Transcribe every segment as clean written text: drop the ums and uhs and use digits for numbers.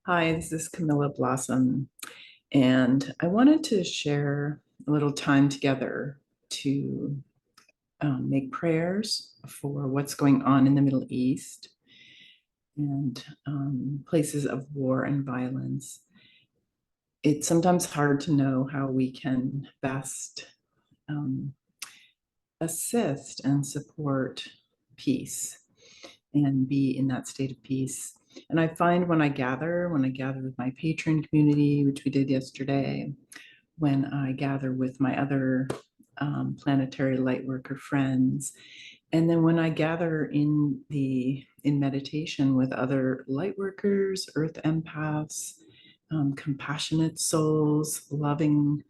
Hi, this is Camilla Blossom, and I wanted to share a little time together to make prayers for what's going on in the Middle East and places of war and violence. It's sometimes hard to know how we can best um, assist and support peace and be in that state of peace. And I find when I gather with my patron community, which we did yesterday, when I gather with my other planetary light worker friends, and then when I gather in meditation with other light workers, earth empaths, compassionate souls, loving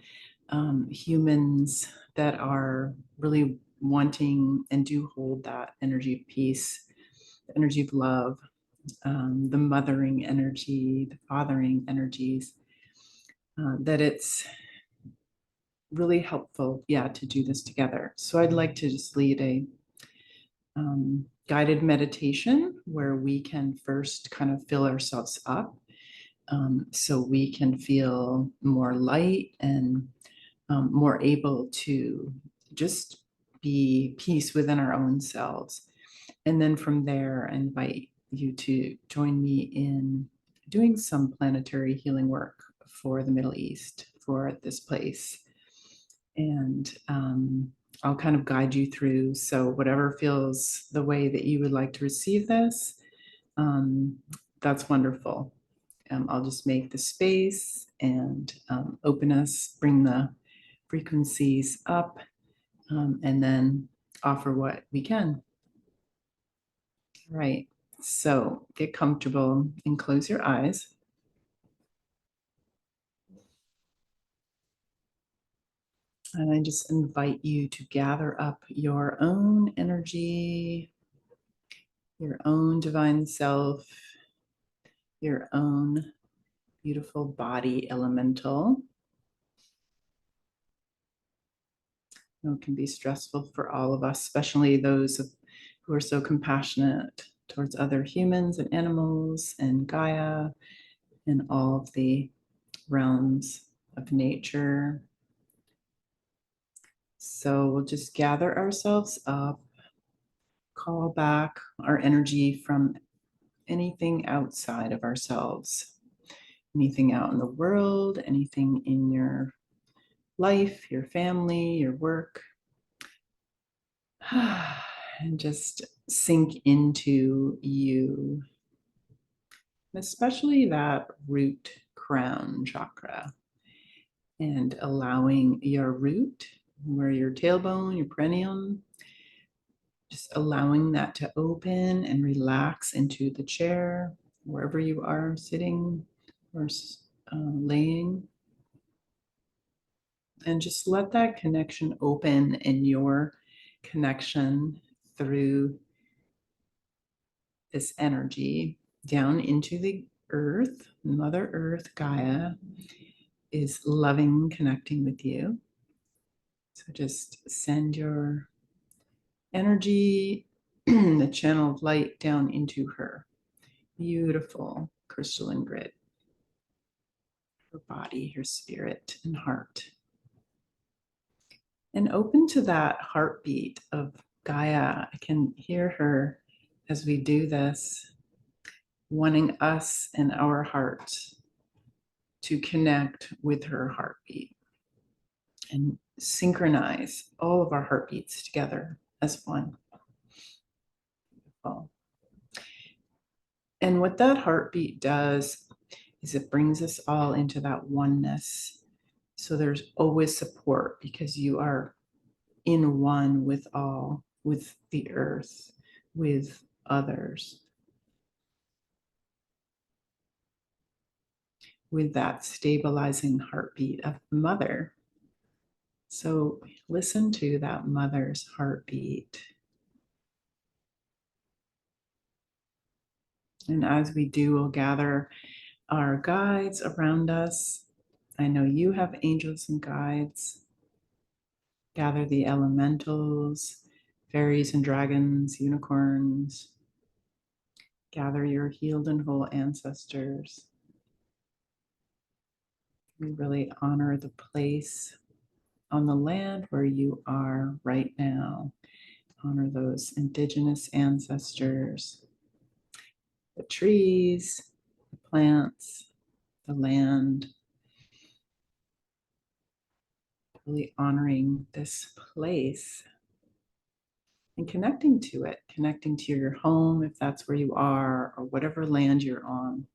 humans that are really wanting and do hold that energy of peace, the energy of love, the mothering energy, the fathering energies, that it's really helpful, to do this together. So I'd like to just lead a guided meditation where we can first kind of fill ourselves up, so we can feel more light and more able to just be peace within our own selves. And then from there, I invite you to join me in doing some planetary healing work for the Middle East, for this place. And I'll kind of guide you through. So, whatever feels the way that you would like to receive this, that's wonderful. I'll just make the space and open us, bring the frequencies up, and then offer what we can. All right. So, get comfortable and close your eyes. And I just invite you to gather up your own energy, your own divine self, your own beautiful body elemental. It can be stressful for all of us, especially those who are so compassionate towards other humans and animals and Gaia and all of the realms of nature. So we'll just gather ourselves up, call back our energy from anything outside of ourselves, anything out in the world, anything in your life, your family, your work. And just sink into you, especially that root crown chakra, and allowing your root, where your tailbone, your perineum, just allowing that to open and relax into the chair, wherever you are sitting or laying. And just let that connection open in your connection through this energy down into the earth. Mother Earth, Gaia, is loving connecting with you. So just send your energy, the channel of light, down into her beautiful crystalline grid, her body, her spirit, and heart. And open to that heartbeat of Gaia. I can hear her as we do this, wanting us and our hearts to connect with her heartbeat and synchronize all of our heartbeats together as one. Beautiful. And what that heartbeat does is it brings us all into that oneness. So there's always support because you are in one with all, with the earth, with others, with that stabilizing heartbeat of mother. So listen to that mother's heartbeat. And as we do, we'll gather our guides around us. I know you have angels and guides. Gather the elementals, fairies and dragons, unicorns. Gather your healed and whole ancestors. We really honor the place on the land where you are right now. Honor those indigenous ancestors, the trees, the plants, the land. Really honoring this place and connecting to it, connecting to your home if that's where you are, or whatever land you're on,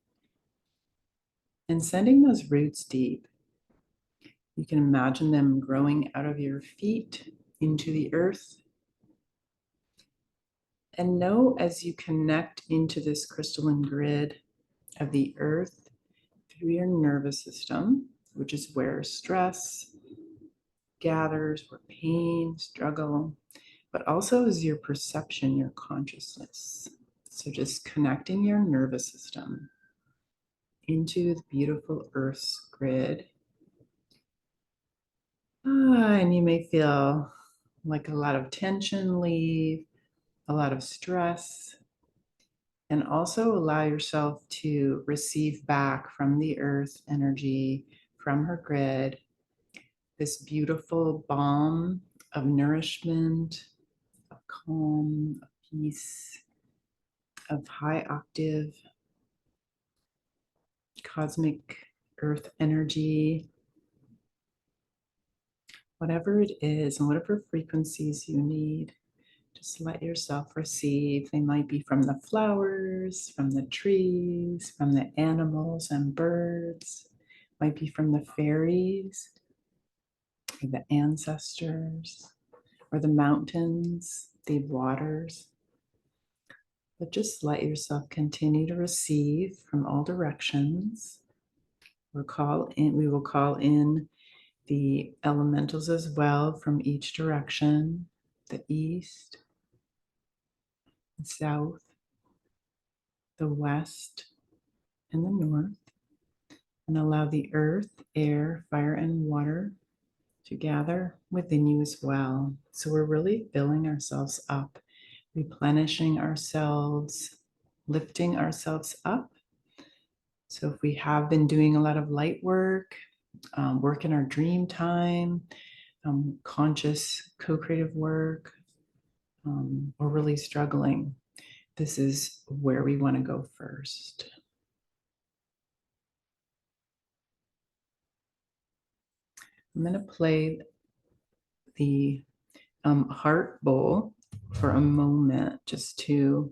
and sending those roots deep. You can imagine them growing out of your feet into the earth. And know as you connect into this crystalline grid of the earth through your nervous system, which is where stress gathers, where pain, struggle, but also is your perception, your consciousness. So just connecting your nervous system into the beautiful Earth's grid. And you may feel like a lot of tension leave, a lot of stress, and also allow yourself to receive back from the Earth energy, from her grid, this beautiful balm of nourishment, of calm, of peace, of high octave cosmic earth energy, whatever it is and whatever frequencies you need. Just let yourself receive. They might be from the flowers, from the trees, from the animals and birds, might be from the fairies, or the ancestors, or the mountains, the waters. But just let yourself continue to receive from all directions. We will call in the elementals as well from each direction, the east, the south, the west, and the north. And allow the earth, air, fire, and water to gather within you as well. So we're really filling ourselves up, replenishing ourselves, lifting ourselves up. So if we have been doing a lot of light work, work in our dream time, conscious co-creative work, we're really struggling, this is where we want to go first. I'm going to play the heart bowl for a moment just to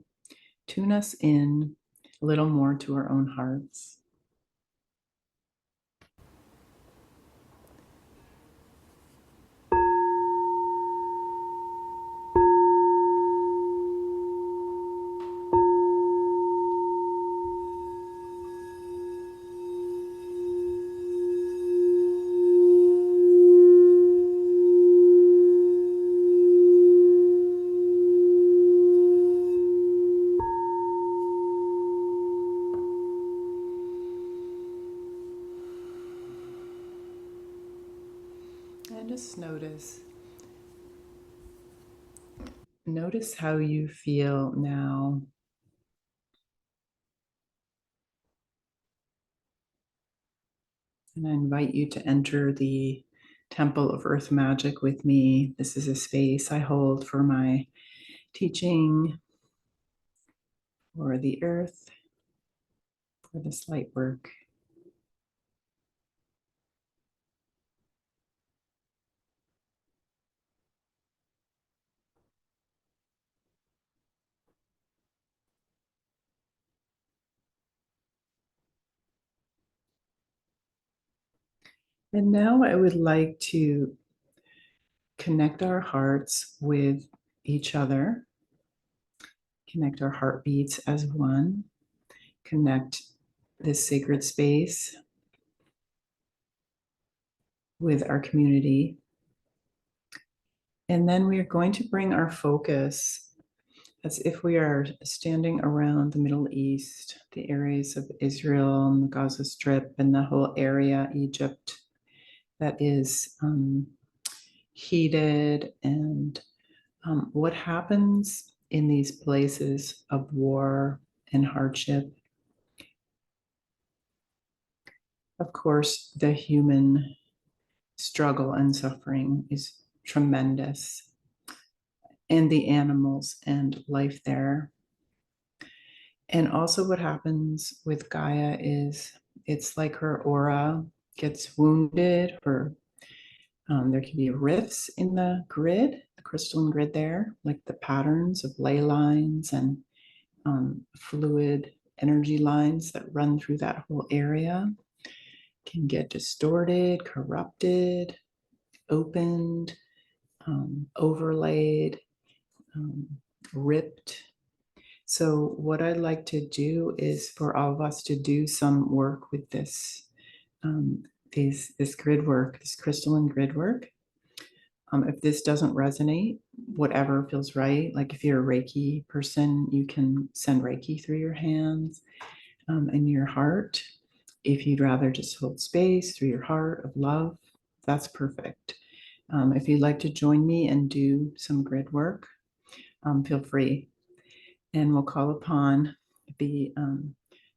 tune us in a little more to our own hearts. And just notice how you feel now. And I invite you to enter the Temple of Earth Magic with me. This is a space I hold for my teaching, for the earth, for this light work. And now I would like to connect our hearts with each other, connect our heartbeats as one, connect this sacred space with our community. And then we are going to bring our focus as if we are standing around the Middle East, the areas of Israel and the Gaza Strip and the whole area, Egypt, that is heated. And what happens in these places of war and hardship Of course, the human struggle and suffering is tremendous, and the animals and life there. And also, what happens with Gaia is it's like her aura gets wounded, or there can be rifts in the grid, the crystalline grid there, like the patterns of ley lines and fluid energy lines that run through that whole area can get distorted, corrupted, opened, overlaid, um, ripped. So what I'd like to do is for all of us to do some work with this, this grid work, this crystalline grid work. If this doesn't resonate, whatever feels right, like if you're a Reiki person, you can send Reiki through your hands and your heart. If you'd rather just hold space through your heart of love, that's perfect. If you'd like to join me and do some grid work, feel free. And we'll call upon the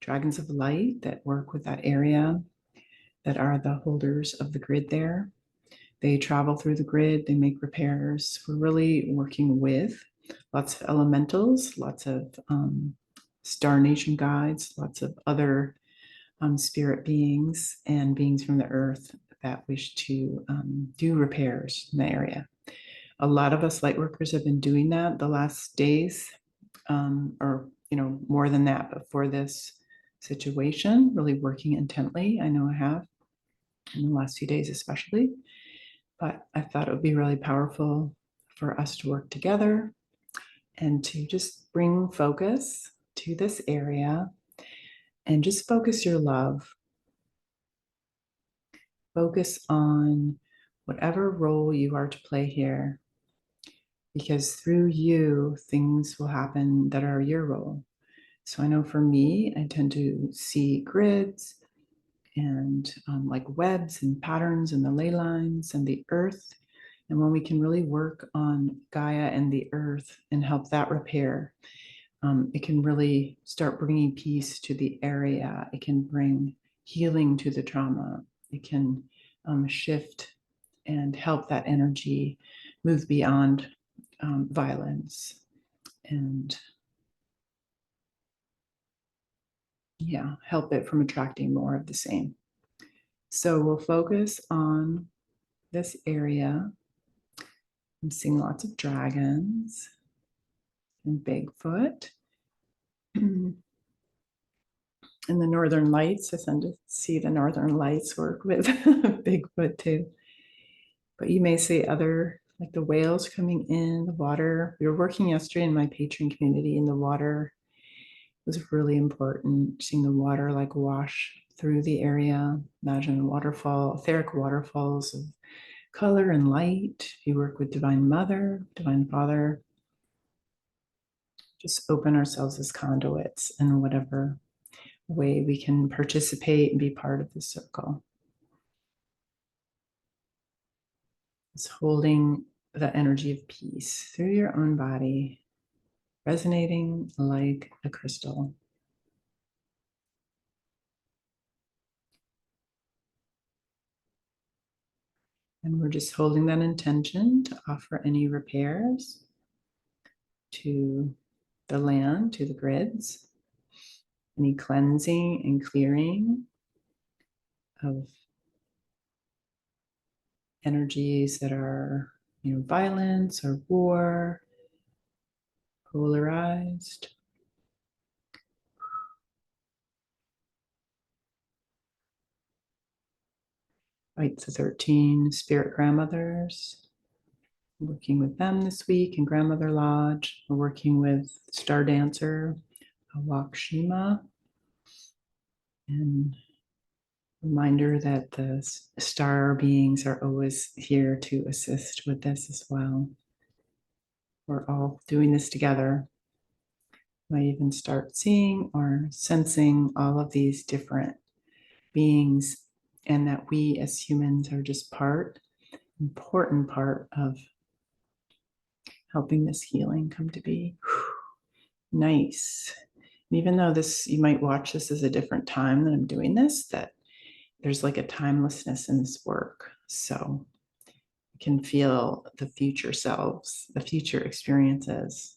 dragons of light that work with that area, that are the holders of the grid there. They travel through the grid, they make repairs. We're really working with lots of elementals, lots of star nation guides, lots of other spirit beings and beings from the earth that wish to do repairs in the area. A lot of us light workers have been doing that the last days, or more than that, but for this situation, really working intently. I know I have in the last few days, especially. But I thought it would be really powerful for us to work together and to just bring focus to this area and just focus your love. Focus on whatever role you are to play here, because through you, things will happen that are your role. So I know for me, I tend to see grids and like webs and patterns and the ley lines and the earth. And when we can really work on Gaia and the earth and help that repair, it can really start bringing peace to the area. It can bring healing to the trauma. It can shift and help that energy move beyond violence and help it from attracting more of the same. So we'll focus on this area. I'm seeing lots of dragons and Bigfoot. And the Northern Lights, I tend to see the Northern Lights work with Bigfoot too. But you may see other, like the whales coming in, the water. We were working yesterday in my patron community, and the water was really important. Seeing the water like wash through the area. Imagine a waterfall, etheric waterfalls of color and light. You work with Divine Mother, Divine Father. Just open ourselves as conduits in whatever way we can participate and be part of the circle. It's holding the energy of peace through your own body, resonating like a crystal. And we're just holding that intention to offer any repairs to the land, to the grids, any cleansing and clearing of energies that are, violence or war, polarized. Right, the 13 spirit grandmothers. Working with them this week in Grandmother Lodge. We're working with Star Dancer, Lakshima, and reminder that the star beings are always here to assist with this as well. We're all doing this together. Might even start seeing or sensing all of these different beings, and that we as humans are just important part of helping this healing come to be. Nice. And even though you might watch this as a different time that I'm doing this, that there's like a timelessness in this work. So you can feel the future selves, the future experiences.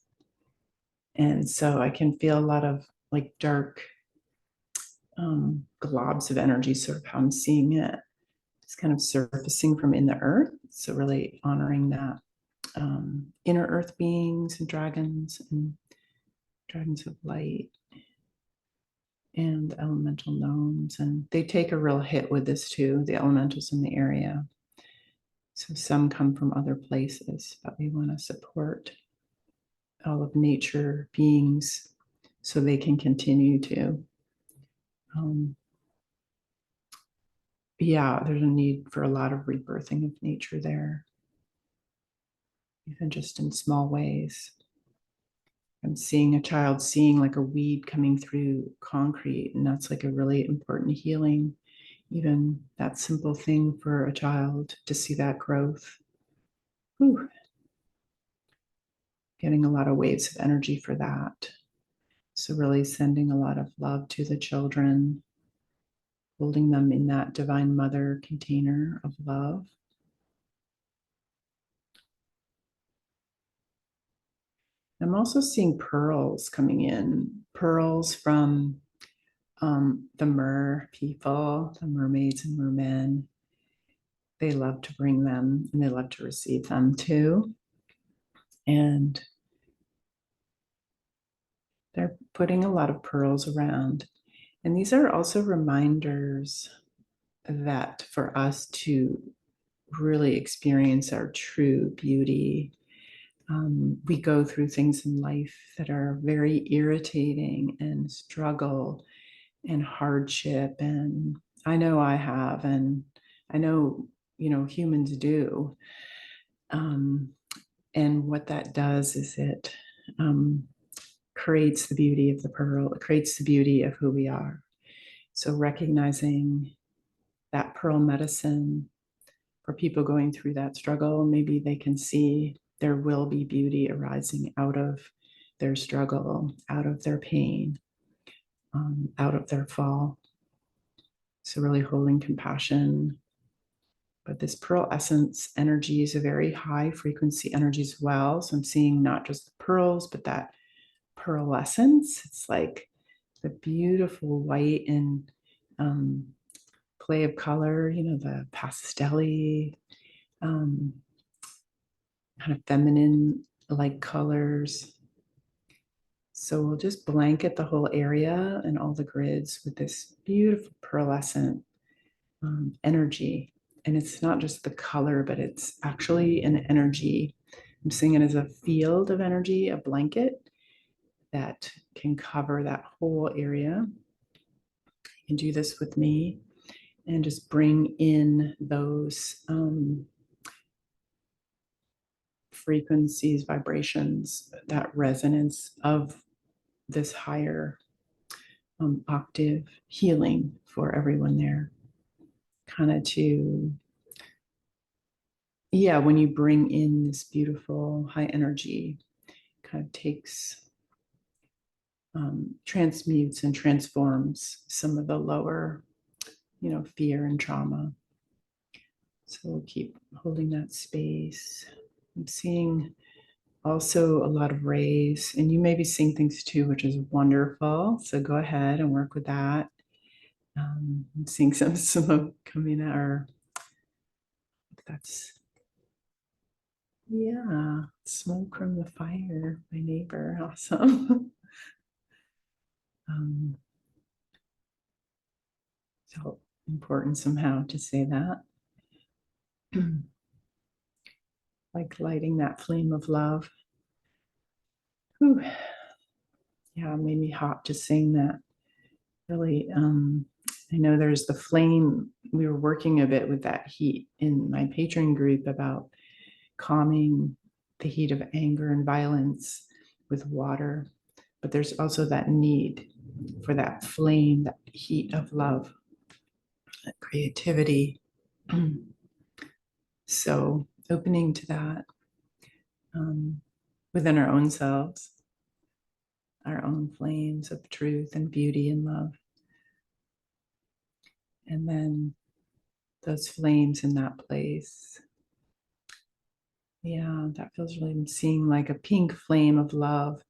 And so I can feel a lot of like dark globs of energy, sort of how I'm seeing it. It's kind of surfacing from in the earth. So really honoring that inner earth beings and dragons of light and elemental gnomes. And they take a real hit with this too, the elementals in the area. So some come from other places, but we want to support all of nature beings so they can continue to there's a need for a lot of rebirthing of nature there, even just in small ways. I'm seeing a child seeing like a weed coming through concrete, and that's like a really important healing. Even that simple thing for a child to see that growth. Whew. Getting a lot of waves of energy for that. So really sending a lot of love to the children, holding them in that divine mother container of love. I'm also seeing pearls coming in, pearls from the mer people, the mermaids and mermen. They love to bring them and they love to receive them too. And they're putting a lot of pearls around. And these are also reminders that for us to really experience our true beauty, we go through things in life that are very irritating and struggle and hardship. And I know I have, and I know, humans do. And what that does is it creates the beauty of the pearl. It creates the beauty of who we are. So recognizing that pearl medicine for people going through that struggle, maybe they can see there will be beauty arising out of their struggle, out of their pain, out of their fall. So really holding compassion. But this pearl essence energy is a very high frequency energy as well. So I'm seeing not just the pearls, but that pearl essence. It's like the beautiful white and play of color, the pastel-y, kind of feminine like colors. So we'll just blanket the whole area and all the grids with this beautiful pearlescent energy. And it's not just the color, but it's actually an energy. I'm seeing it as a field of energy, a blanket that can cover that whole area. You can do this with me and just bring in those frequencies, vibrations, that resonance of this higher octave healing for everyone there. Kind of when you bring in this beautiful high energy, kind of takes, transmutes and transforms some of the lower, fear and trauma. So we'll keep holding that space. I'm seeing also a lot of rays, and you may be seeing things too, which is wonderful. So go ahead and work with that. I'm seeing some smoke coming out, or that's, smoke from the fire, my neighbor. Awesome. Felt important somehow to say that. Like lighting that flame of love. Whew. Yeah, it made me hot to sing that. Really, I know there's the flame. We were working a bit with that heat in my patron group about calming the heat of anger and violence with water. But there's also that need for that flame, that heat of love, that creativity. So opening to that within our own selves, our own flames of truth and beauty and love. And then those flames in that place. Yeah, that feels really, I'm seeing like a pink flame of love,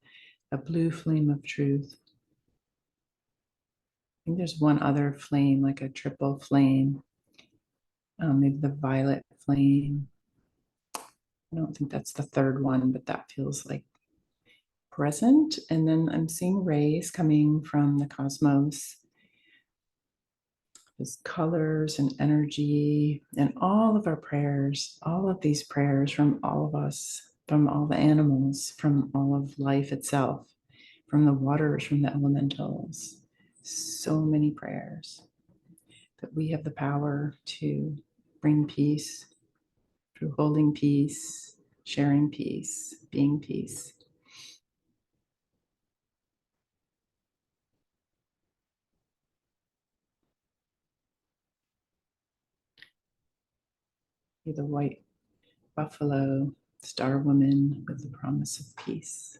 a blue flame of truth. I think there's one other flame, like a triple flame, maybe the violet flame. I don't think that's the third one, but that feels like present. And then I'm seeing rays coming from the cosmos. There's colors and energy and all of our prayers, all of these prayers from all of us, from all the animals, from all of life itself, from the waters, from the elementals. So many prayers that we have the power to bring peace through holding peace, sharing peace, being peace. You're the white buffalo, star woman with the promise of peace.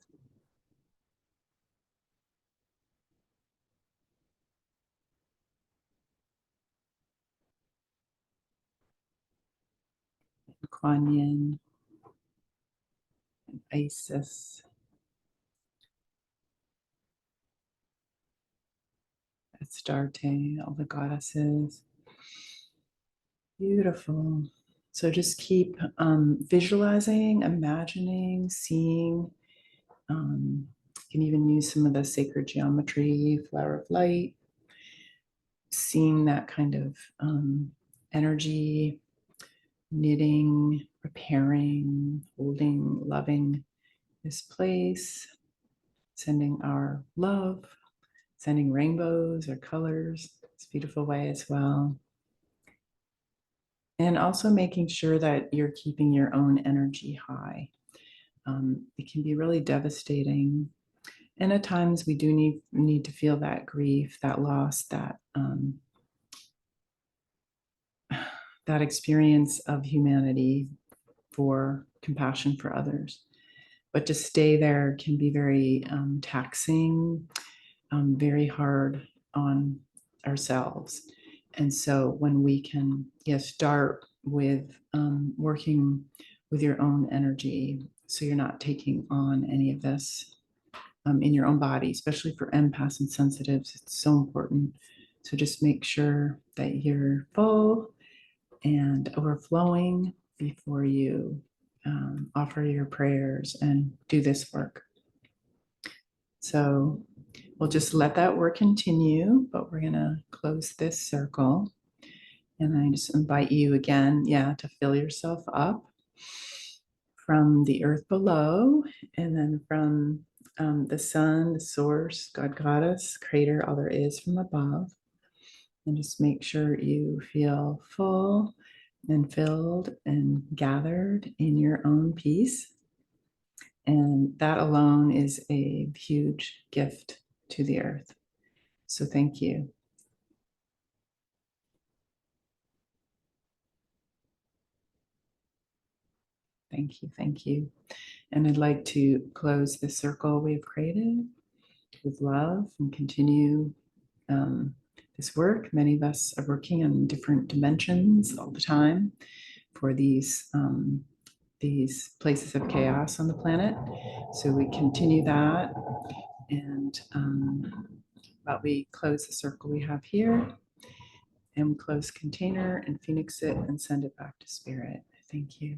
Kuan Yin, Isis, Astarte, all the goddesses. Beautiful. So just keep visualizing, imagining, seeing. You can even use some of the sacred geometry, flower of light, seeing that kind of energy, knitting, repairing, holding, loving this place, sending our love, sending rainbows or colors. It's a beautiful way as well. And also making sure that you're keeping your own energy high. It can be really devastating. And at times we do need to feel that grief, that loss, that experience of humanity for compassion for others. But to stay there can be very taxing, very hard on ourselves. And so when we can start with working with your own energy, so you're not taking on any of this in your own body, especially for empaths and sensitives, it's so important. So just make sure that you're full and overflowing before you offer your prayers and do this work. So we'll just let that work continue, but we're going to close this circle. And I just invite you again, to fill yourself up from the earth below, and then from the sun, the source, God, Goddess, Creator, all there is from above. And just make sure you feel full and filled and gathered in your own peace. And that alone is a huge gift to the earth. So thank you. Thank you. Thank you. And I'd like to close the circle we've created with love and continue this work. Many of us are working on different dimensions all the time for these places of chaos on the planet. So we continue that, and but we close the circle we have here, and we close container and phoenix it and send it back to spirit. Thank you.